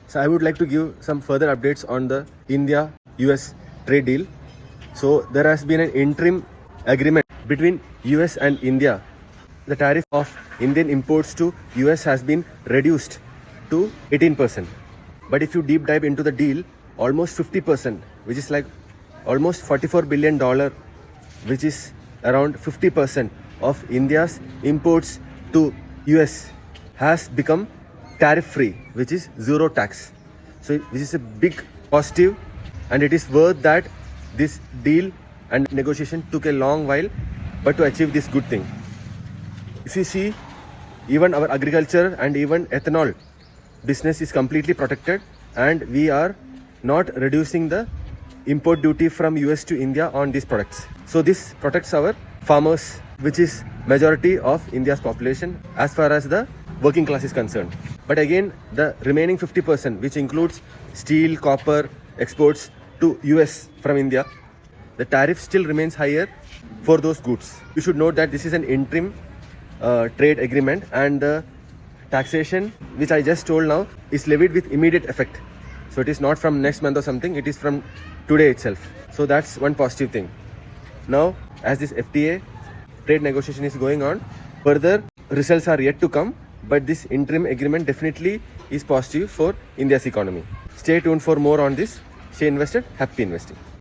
So I would like to give some further updates on the India-US trade deal. So there has been an interim agreement between US and India. The tariff of Indian imports to US has been reduced to 18%. But if you deep dive into the deal, almost 50%, which is like almost $44 billion, which is around 50% of India's imports to US, has become tariff free, which is zero tax. So this is a big positive, and it is worth that this deal and negotiation took a long while, but to achieve this good thing. If you see, even our agriculture and even ethanol business is completely protected, and we are not reducing the import duty from US to India on these products. So this protects our farmers, which is majority of India's population as far as the working class is concerned. But again, the remaining 50%, which includes steel, copper exports to US from India, the tariff still remains higher for those goods. You should note that this is an interim trade agreement, and the taxation which I just told now is levied with immediate effect. So it is not from next month or something, it is from today itself. So that's one positive thing. Now, as this FTA trade negotiation is going on, further results are yet to come, but this interim agreement definitely is positive for India's economy. Stay tuned for more on this. Stay invested, happy investing.